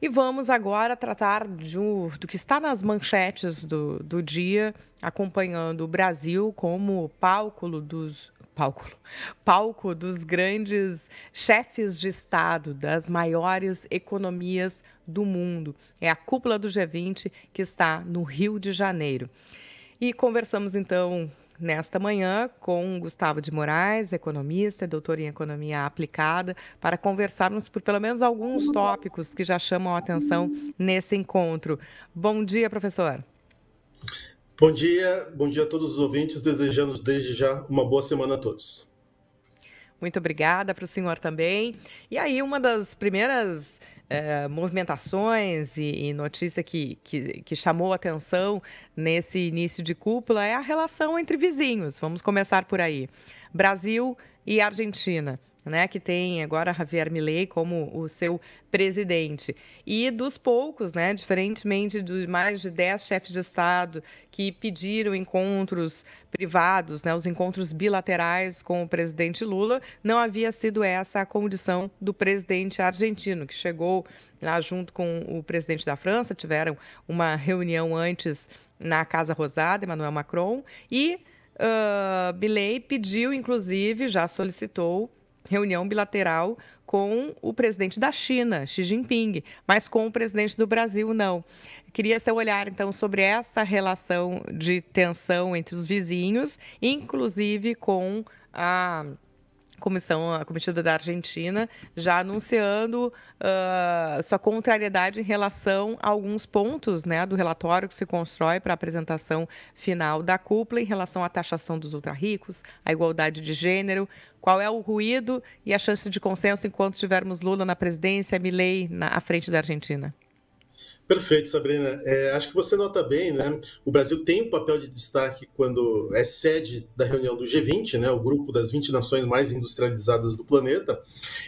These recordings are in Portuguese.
E vamos agora tratar do que está nas manchetes do dia, acompanhando o Brasil como palco dos grandes chefes de Estado, das maiores economias do mundo. É a cúpula do G20 que está no Rio de Janeiro. E conversamos, então, nesta manhã com Gustavo de Moraes, economista, doutor em economia aplicada, para conversarmos por pelo menos alguns tópicos que já chamam a atenção nesse encontro. Bom dia, professor. Bom dia a todos os ouvintes, desejando desde já uma boa semana a todos. Muito obrigada para o senhor também. E aí, uma das primeiras movimentações e notícia que chamou atenção nesse início de cúpula é a relação entre vizinhos. Vamos começar por aí. Brasil e Argentina, né, que tem agora Javier Milei como o seu presidente. E dos poucos, né, diferentemente de mais de 10 chefes de Estado que pediram encontros privados, né, os encontros bilaterais com o presidente Lula, não havia sido essa a condição do presidente argentino, que chegou lá junto com o presidente da França, tiveram uma reunião antes na Casa Rosada, Emmanuel Macron, e Milei pediu, inclusive, já solicitou reunião bilateral com o presidente da China, Xi Jinping, mas com o presidente do Brasil, não. Queria seu olhar, então, sobre essa relação de tensão entre os vizinhos, inclusive com a comitiva da Argentina, já anunciando sua contrariedade em relação a alguns pontos, né, do relatório que se constrói para a apresentação final da cúpula em relação à taxação dos ultra-ricos, à igualdade de gênero. Qual é o ruído e a chance de consenso enquanto tivermos Lula na presidência e Milei à frente da Argentina? Perfeito, Sabrina. Acho que você nota bem, né? O Brasil tem um papel de destaque quando é sede da reunião do G20, né? O grupo das 20 nações mais industrializadas do planeta.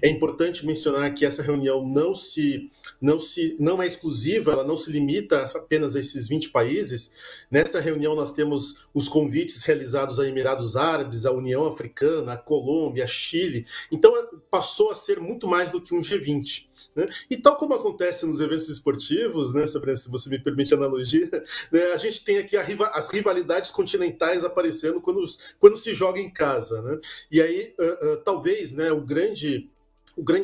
É importante mencionar que essa reunião não é exclusiva, ela não se limita apenas a esses 20 países. Nesta reunião nós temos os convites realizados a Emirados Árabes, à União Africana, à Colômbia, a Chile. Então passou a ser muito mais do que um G20. Né? E tal como acontece nos eventos esportivos, né, Sabrina, se você me permite a analogia, né, a gente tem aqui as rivalidades continentais aparecendo quando se joga em casa. Né? E aí, talvez, né, o grande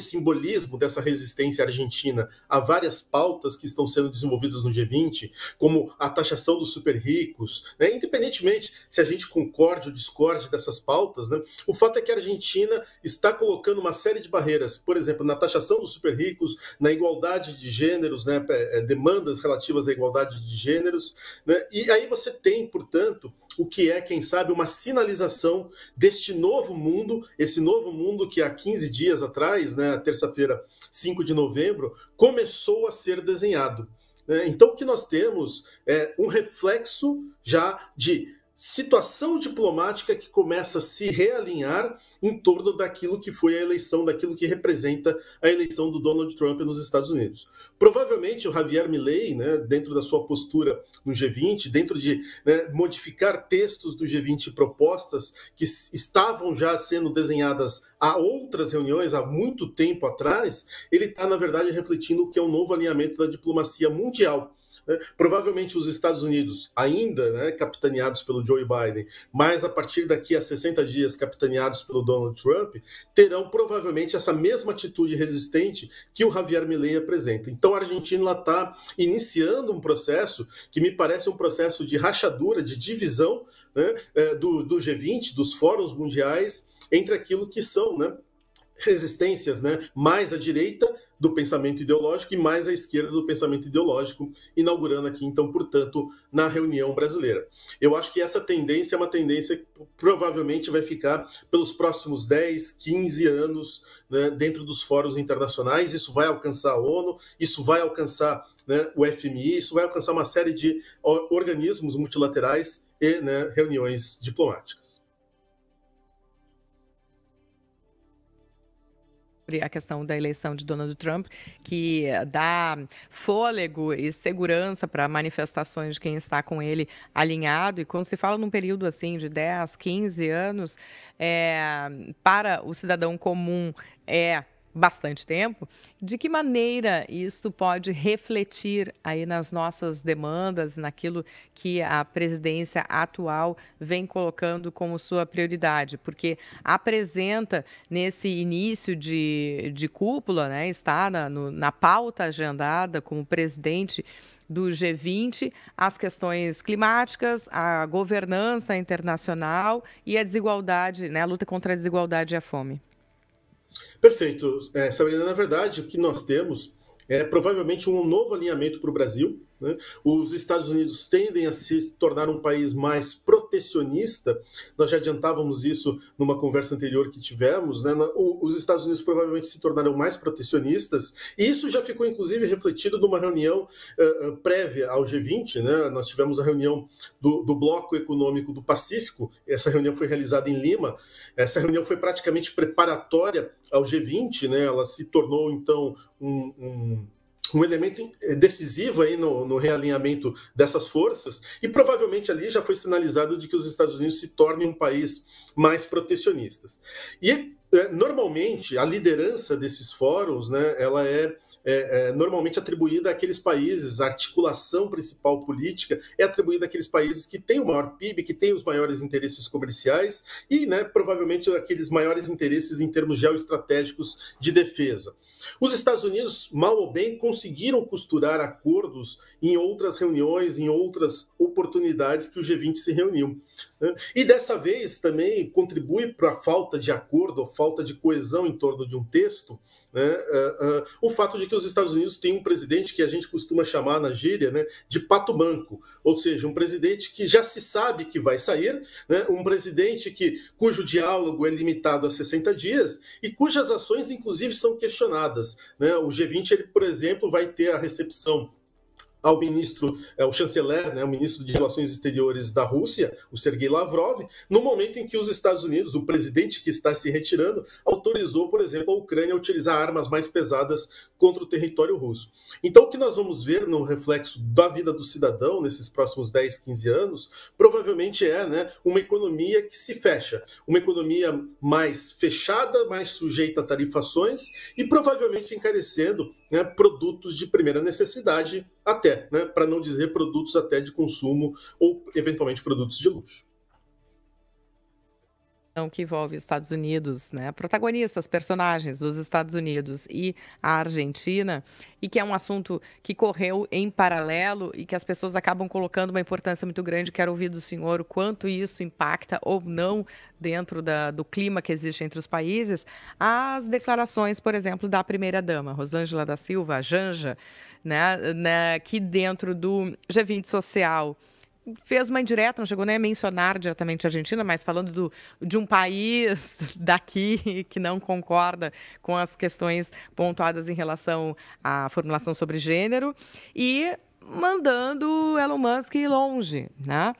simbolismo dessa resistência argentina a várias pautas que estão sendo desenvolvidas no G20, como a taxação dos super ricos, né? Independentemente se a gente concorde ou discorde dessas pautas, né? O fato é que a Argentina está colocando uma série de barreiras, por exemplo, na taxação dos super ricos, na igualdade de gêneros, né? Demandas relativas à igualdade de gêneros, né? E aí você tem, portanto, o que é, quem sabe, uma sinalização deste novo mundo, esse novo mundo que há 15 dias atrás, né, terça-feira, 5 de novembro, começou a ser desenhado. Então, o que nós temos é um reflexo já de situação diplomática que começa a se realinhar em torno daquilo que foi a eleição, daquilo que representa a eleição do Donald Trump nos Estados Unidos. Provavelmente o Javier Milei, né, dentro da sua postura no G20, dentro de modificar textos do G20, propostas que estavam já sendo desenhadas a outras reuniões há muito tempo atrás, ele está, na verdade, refletindo o que é um novo alinhamento da diplomacia mundial. Provavelmente os Estados Unidos, ainda, né, capitaneados pelo Joe Biden, mas a partir daqui a 60 dias capitaneados pelo Donald Trump, terão provavelmente essa mesma atitude resistente que o Javier Milei apresenta. Então a Argentina está iniciando um processo que me parece um processo de rachadura, de divisão, né, do G20, dos fóruns mundiais, entre aquilo que são, né, resistências, né, mais à direita do pensamento ideológico e mais à esquerda do pensamento ideológico, inaugurando aqui, então, portanto, na reunião brasileira. Eu acho que essa tendência é uma tendência que provavelmente vai ficar pelos próximos 10, 15 anos, né, dentro dos fóruns internacionais. Isso vai alcançar a ONU, isso vai alcançar, né, o FMI, isso vai alcançar uma série de organismos multilaterais e, né, reuniões diplomáticas. A questão da eleição de Donald Trump, que dá fôlego e segurança para manifestações de quem está com ele alinhado. E quando se fala num período assim de 10, 15 anos, para o cidadão comum bastante tempo, de que maneira isso pode refletir aí nas nossas demandas, naquilo que a presidência atual vem colocando como sua prioridade? Porque apresenta nesse início de cúpula, né, está na pauta agendada como presidente do G20, as questões climáticas, a governança internacional e a desigualdade, né, a luta contra a desigualdade e a fome. Perfeito. Sabrina, na verdade, o que nós temos é provavelmente um novo alinhamento para o Brasil, né? Os Estados Unidos tendem a se tornar um país mais protecionista. Nós já adiantávamos isso numa conversa anterior que tivemos, né? Os Estados Unidos provavelmente se tornarão mais protecionistas, e isso já ficou inclusive refletido numa reunião prévia ao G20, né? Nós tivemos a reunião do Bloco Econômico do Pacífico. Essa reunião foi realizada em Lima. Essa reunião foi praticamente preparatória ao G20, né? Ela se tornou então um elemento decisivo aí no realinhamento dessas forças, e provavelmente ali já foi sinalizado de que os Estados Unidos se tornem um país mais protecionista. E normalmente a liderança desses fóruns, né, ela é normalmente atribuída àqueles países, a articulação principal política é atribuída àqueles países que têm o maior PIB, que têm os maiores interesses comerciais e, né, provavelmente aqueles maiores interesses em termos geoestratégicos de defesa. Os Estados Unidos, mal ou bem, conseguiram costurar acordos em outras reuniões, em outras oportunidades que o G20 se reuniu. E dessa vez também contribui para a falta de acordo, ou falta de coesão em torno de um texto, né, o fato de que os Estados Unidos têm um presidente que a gente costuma chamar na gíria, né, de pato manco, ou seja, um presidente que já se sabe que vai sair, né, um presidente cujo diálogo é limitado a 60 dias e cujas ações, inclusive, são questionadas. Né? O G20, ele, por exemplo, vai ter a recepção ao ministro, o chanceler, né, o ministro de Relações Exteriores da Rússia, o Sergei Lavrov, no momento em que os Estados Unidos, o presidente que está se retirando, autorizou, por exemplo, a Ucrânia a utilizar armas mais pesadas contra o território russo. Então, o que nós vamos ver no reflexo da vida do cidadão nesses próximos 10, 15 anos, provavelmente né, uma economia que se fecha, uma economia mais fechada, mais sujeita a tarifações e provavelmente encarecendo, né, produtos de primeira necessidade até, né, para não dizer produtos até de consumo ou eventualmente produtos de luxo. Que envolve os Estados Unidos, né, protagonistas, personagens dos Estados Unidos e a Argentina, e que é um assunto que correu em paralelo e que as pessoas acabam colocando uma importância muito grande. Quero ouvir do senhor o quanto isso impacta ou não dentro do clima que existe entre os países, as declarações, por exemplo, da primeira-dama, Rosângela da Silva, a Janja, né, que dentro do G20 social fez uma indireta, não chegou nem a mencionar diretamente a Argentina, mas falando de um país daqui que não concorda com as questões pontuadas em relação à formulação sobre gênero e mandando Elon Musk ir longe, né?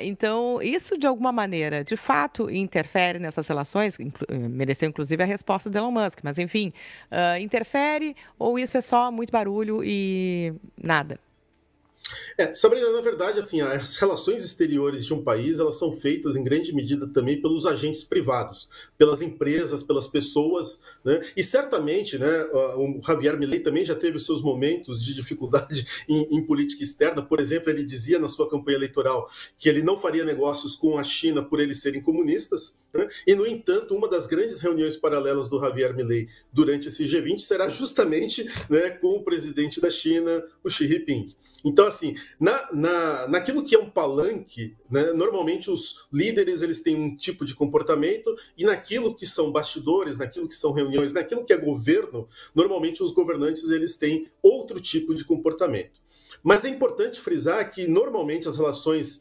Então, isso de alguma maneira, de fato, interfere nessas relações, mereceu inclusive a resposta do Elon Musk, mas enfim, interfere ou isso é só muito barulho e nada? Sabrina, na verdade, assim, as relações exteriores de um país, elas são feitas em grande medida também pelos agentes privados, pelas empresas, pelas pessoas, né? E certamente, né, o Javier Milei também já teve seus momentos de dificuldade em política externa. Por exemplo, ele dizia na sua campanha eleitoral que ele não faria negócios com a China por eles serem comunistas, né? E, no entanto, uma das grandes reuniões paralelas do Javier Milei durante esse G20 será justamente, né, com o presidente da China, o Xi Jinping. Então, assim, naquilo que é um palanque, né, normalmente os líderes eles têm um tipo de comportamento, e naquilo que são bastidores, naquilo que são reuniões, naquilo que é governo, normalmente os governantes eles têm outro tipo de comportamento. Mas é importante frisar que normalmente as relações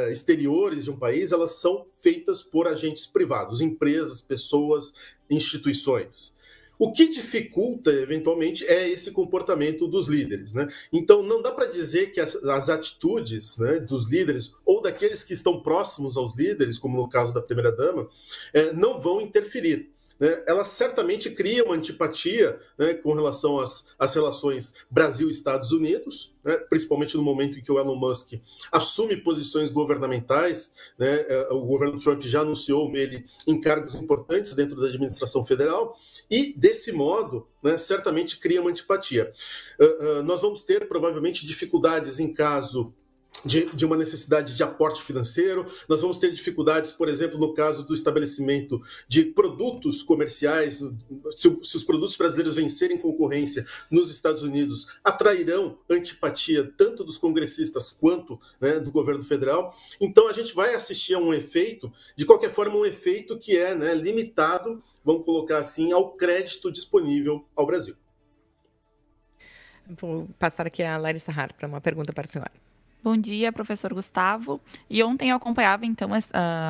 exteriores de um país elas são feitas por agentes privados, empresas, pessoas, instituições. O que dificulta, eventualmente, é esse comportamento dos líderes, né? Então, não dá para dizer que as atitudes, né, dos líderes ou daqueles que estão próximos aos líderes, como no caso da primeira-dama, não vão interferir. né, ela certamente cria uma antipatia, né, com relação às relações Brasil-Estados Unidos, né, principalmente no momento em que o Elon Musk assume posições governamentais, né, o governo Trump já anunciou ele em cargos importantes dentro da administração federal, e desse modo, né, certamente cria uma antipatia. Nós vamos ter provavelmente dificuldades em caso de uma necessidade de aporte financeiro, nós vamos ter dificuldades, por exemplo, no caso do estabelecimento de produtos comerciais, se os produtos brasileiros vencerem concorrência nos Estados Unidos, atrairão antipatia tanto dos congressistas quanto, né, do governo federal. Então a gente vai assistir a um efeito, de qualquer forma, um efeito que é, né, limitado, vamos colocar assim, ao crédito disponível ao Brasil. Vou passar aqui a Larissa Hart para uma pergunta para a senhora. Bom dia, professor Gustavo. E ontem eu acompanhava, então,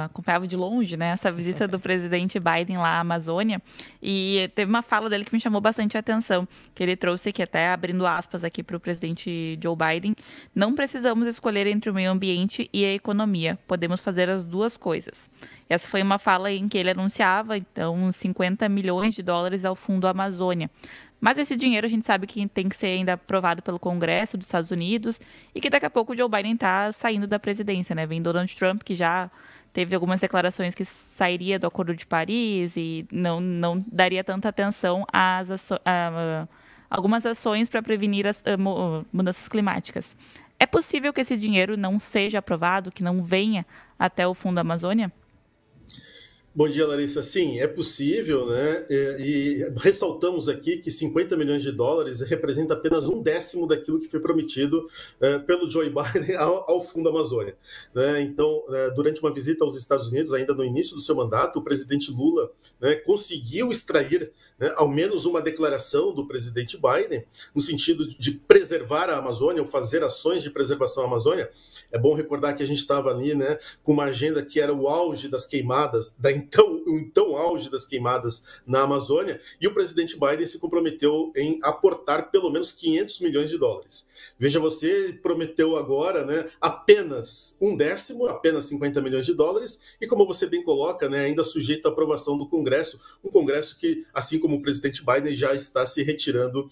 acompanhava de longe, né, essa visita do presidente Biden lá à Amazônia, e teve uma fala dele que me chamou bastante a atenção, que ele trouxe aqui, até abrindo aspas aqui para o presidente Joe Biden: não precisamos escolher entre o meio ambiente e a economia, podemos fazer as duas coisas. Essa foi uma fala em que ele anunciava, então, 50 milhões de dólares ao Fundo Amazônia. Mas esse dinheiro a gente sabe que tem que ser ainda aprovado pelo Congresso dos Estados Unidos e que daqui a pouco o Joe Biden está saindo da presidência, né? Vem Donald Trump, que já teve algumas declarações que sairia do Acordo de Paris e não daria tanta atenção às algumas ações para prevenir as mudanças climáticas. É possível que esse dinheiro não seja aprovado, que não venha até o Fundo Amazônia? Bom dia, Larissa. Sim, é possível, né? E ressaltamos aqui que 50 milhões de dólares representa apenas 1/10 daquilo que foi prometido pelo Joe Biden ao Fundo Amazônia, né? Então, durante uma visita aos Estados Unidos, ainda no início do seu mandato, o presidente Lula, né, conseguiu extrair, né, ao menos uma declaração do presidente Biden no sentido de preservar a Amazônia, ou fazer ações de preservação à Amazônia. É bom recordar que a gente estava ali, né, com uma agenda que era o auge das queimadas, o então auge das queimadas na Amazônia, e o presidente Biden se comprometeu em aportar pelo menos 500 milhões de dólares. Veja você, ele prometeu agora, né, apenas 1/10, apenas 50 milhões de dólares, e como você bem coloca, né, ainda sujeito à aprovação do Congresso, um Congresso que, assim como o presidente Biden, já está se retirando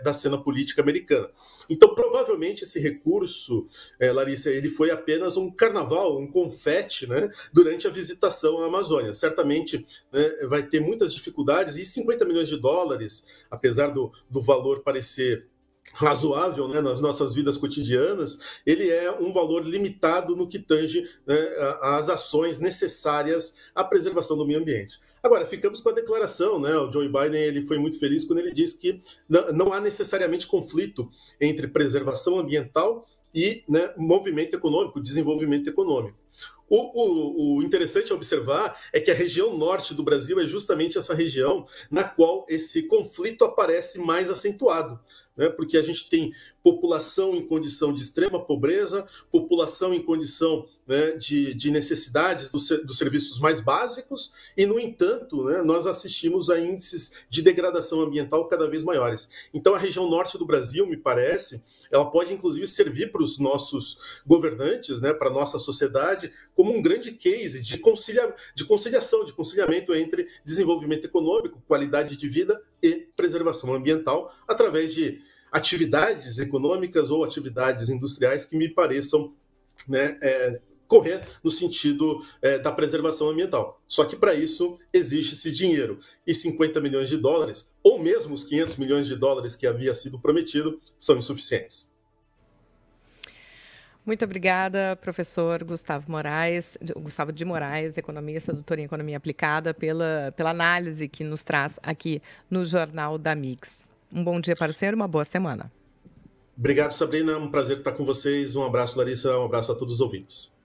da cena política americana. Então, provavelmente, esse recurso, Larissa, ele foi apenas um carnaval, um confete, né, durante a visitação à Amazônia. Certamente, né, vai ter muitas dificuldades, e 50 milhões de dólares, apesar do valor parecer razoável, né, nas nossas vidas cotidianas, ele é um valor limitado no que tange, né, às ações necessárias à preservação do meio ambiente. Agora, ficamos com a declaração, né? O Joe Biden, ele foi muito feliz quando ele disse que não há necessariamente conflito entre preservação ambiental e, né, movimento econômico, desenvolvimento econômico. O interessante a observar é que a região norte do Brasil é justamente essa região na qual esse conflito aparece mais acentuado, né? Porque a gente tem população em condição de extrema pobreza, população em condição, né, de necessidades dos serviços mais básicos, e, no entanto, né, nós assistimos a índices de degradação ambiental cada vez maiores. Então, a região norte do Brasil, me parece, ela pode, inclusive, servir para os nossos governantes, né, para a nossa sociedade, como um grande case de conciliação, de conciliamento entre desenvolvimento econômico, qualidade de vida e preservação ambiental, através de atividades econômicas ou atividades industriais que me pareçam, né, correr no sentido da preservação ambiental. Só que para isso existe esse dinheiro, e 50 milhões de dólares, ou mesmo os 500 milhões de dólares que havia sido prometido, são insuficientes. Muito obrigada, professor Gustavo de Moraes, economista, doutor em Economia Aplicada, pela análise que nos traz aqui no Jornal da Mix. Um bom dia para o senhor e uma boa semana. Obrigado, Sabrina. Um prazer estar com vocês. Um abraço, Larissa. Um abraço a todos os ouvintes.